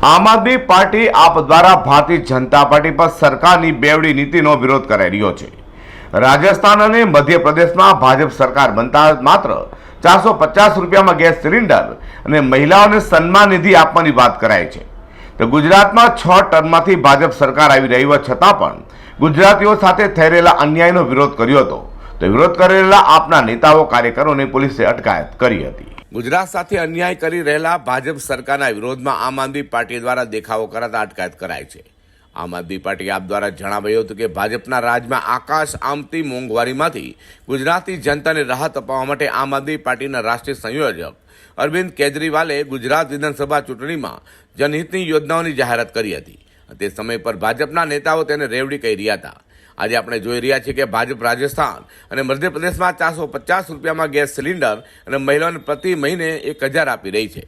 આમ આદમી પાર્ટી આપ દ્વારા ભારતીય જનતા પાર્ટી પર સરકારની બેવડી નીતિનો વિરોધ કરાઈ રહ્યો છે। રાજસ્થાન અને મધ્યપ્રદેશમાં ભાજપ સરકાર બનતા માત્ર 450 રૂપિયામાં ગેસ સિલિન્ડર અને મહિલાઓને સન્માન નિધિ આપવાની વાત કરાય છે। તો ગુજરાતમાં 6 ટર્મમાંથી ભાજપ સરકાર આવી રહી હોવા છતાં પણ ગુજરાતીઓ સાથે થઈ રહેલા અન્યાયનો વિરોધ કર્યો હતો। તો વિરોધ કરેલા આપના નેતાઓ કાર્યકરોને પોલીસે અટકાયત કરી હતી। ગુજરાત સાથે અન્યાય કરી રહેલા ભાજપ સરકારના વિરોધમાં આમ આદમી પાર્ટી દ્વારા દેખાવો કરાતા અટકાયત કરાઈ છે। આમ આદમી પાર્ટી આપ દ્વારા જણાવ્યું હતું કે ભાજપના રાજમાં આકાશ આમતી મોંઘવારીમાંથી ગુજરાતી જનતાને રાહત અપાવવા માટે આમ આદમી પાર્ટીના રાષ્ટ્રીય સંયોજક અરવિંદ કેજરીવાલે ગુજરાત વિધાનસભા ચૂંટણીમાં જનહિતની યોજનાઓની જાહેરાત કરી હતી। તે સમય પર ભાજપના નેતાઓ તેને રેવડી કહી રહ્યા હતા। આજે આપણે જોઈ રહ્યા છીએ કે ભાજપ રાજસ્થાન અને મધ્યપ્રદેશમાં 450 રૂપિયામાં ગેસ સિલિન્ડર અને મહિલાઓને પ્રતિ મહિને 1000 આપી રહી છે।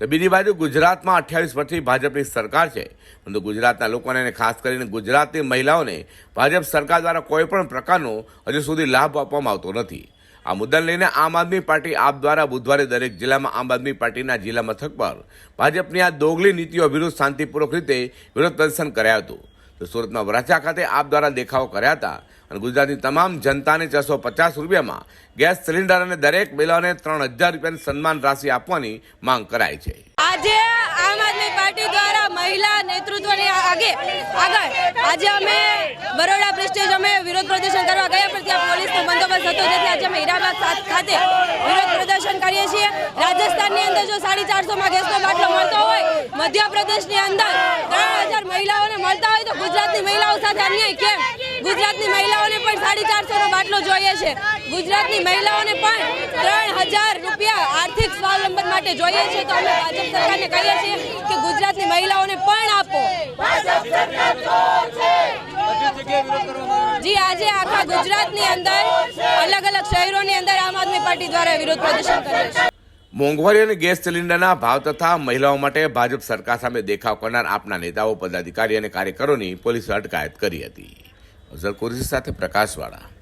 તો બીજી બાજુ ગુજરાતમાં 28 વર્ષથી ભાજપની સરકાર છે, પરંતુ ગુજરાતના લોકોને અને ખાસ કરીને ગુજરાતની મહિલાઓને ભાજપ સરકાર દ્વારા કોઈ પણ પ્રકારનો હજુ સુધી લાભ આપવામાં આવતો નથી। આ મુદ્દાને લઈને આમ આદમી પાર્ટી આપ દ્વારા બુધવારે દરેક જિલ્લામાં આમ આદમી પાર્ટીના જિલ્લા મથક પર ભાજપની આ દોગલી નીતિઓ વિરુદ્ધ શાંતિપૂર્વક રીતે વિરોધ પ્રદર્શન કરાયું હતું। તો સુરતમાં વરાછા ખાતે આપ દ્વારા દેખાવો કર્યા હતા અને ગુજરાતની તમામ જનતાને 450 રૂપિયામાં ગેસ સિલિન્ડર અને દરેક મહિલાઓને 3000 રૂપિયાની સન્માન રાશિ આપવાની માંગ કરાઈ છે। આજે આમ આદમી પાર્ટી દ્વારા મહિલા નેતૃત્વની આગળ આજે અમે બરોડા પ્રેસ્ટેજ અમે વિરોધ પ્રદર્શન કરવા ગયા, પણ ત્યાં પોલીસનો બંદોબસ્ત હતો, જેથી આજે અમે હીરાબાગ ખાતે વિરોધ પ્રદર્શન કરીએ છીએ। રાજસ્થાનની અંદર જો 450 ગેસનો બાટલો મળતો હોય, મધ્યપ્રદેશની અંદર 3000 મહિલાઓને મળતા હોય, તો ગુજરાતની મહિલાઓ સાથે અન્યાય કેમ? ગુજરાતની મહિલાઓને પણ 450 નો બાટલો જોઈએ છે। ગુજરાતની મહિલાઓને પણ 3000 રૂપિયા આર્થિક સ્વાવલંબન માટે જોઈએ છે। તો અમે ભાજપ સરકારને કહીએ છીએ કે ગુજરાતની મહિલાઓને પણ આપો। જી આજે આખા ગુજરાતની અંદર અલગ અલગ શહેરોની અંદર આમ આદમી પાર્ટી દ્વારા વિરોધ પ્રદર્શન કરે છે। મોંઘવારી અને ગેસ સિલિન્ડરના ભાવ તથા મહિલાઓ માટે ભાજપ સરકાર સામે દેખાવ કરનાર આપના નેતાઓ, પદાધિકારી અને કાર્યકરોની પોલીસે અટકાયત કરી હતી। અઝર કુરેશી સાથે પ્રકાશવાળા।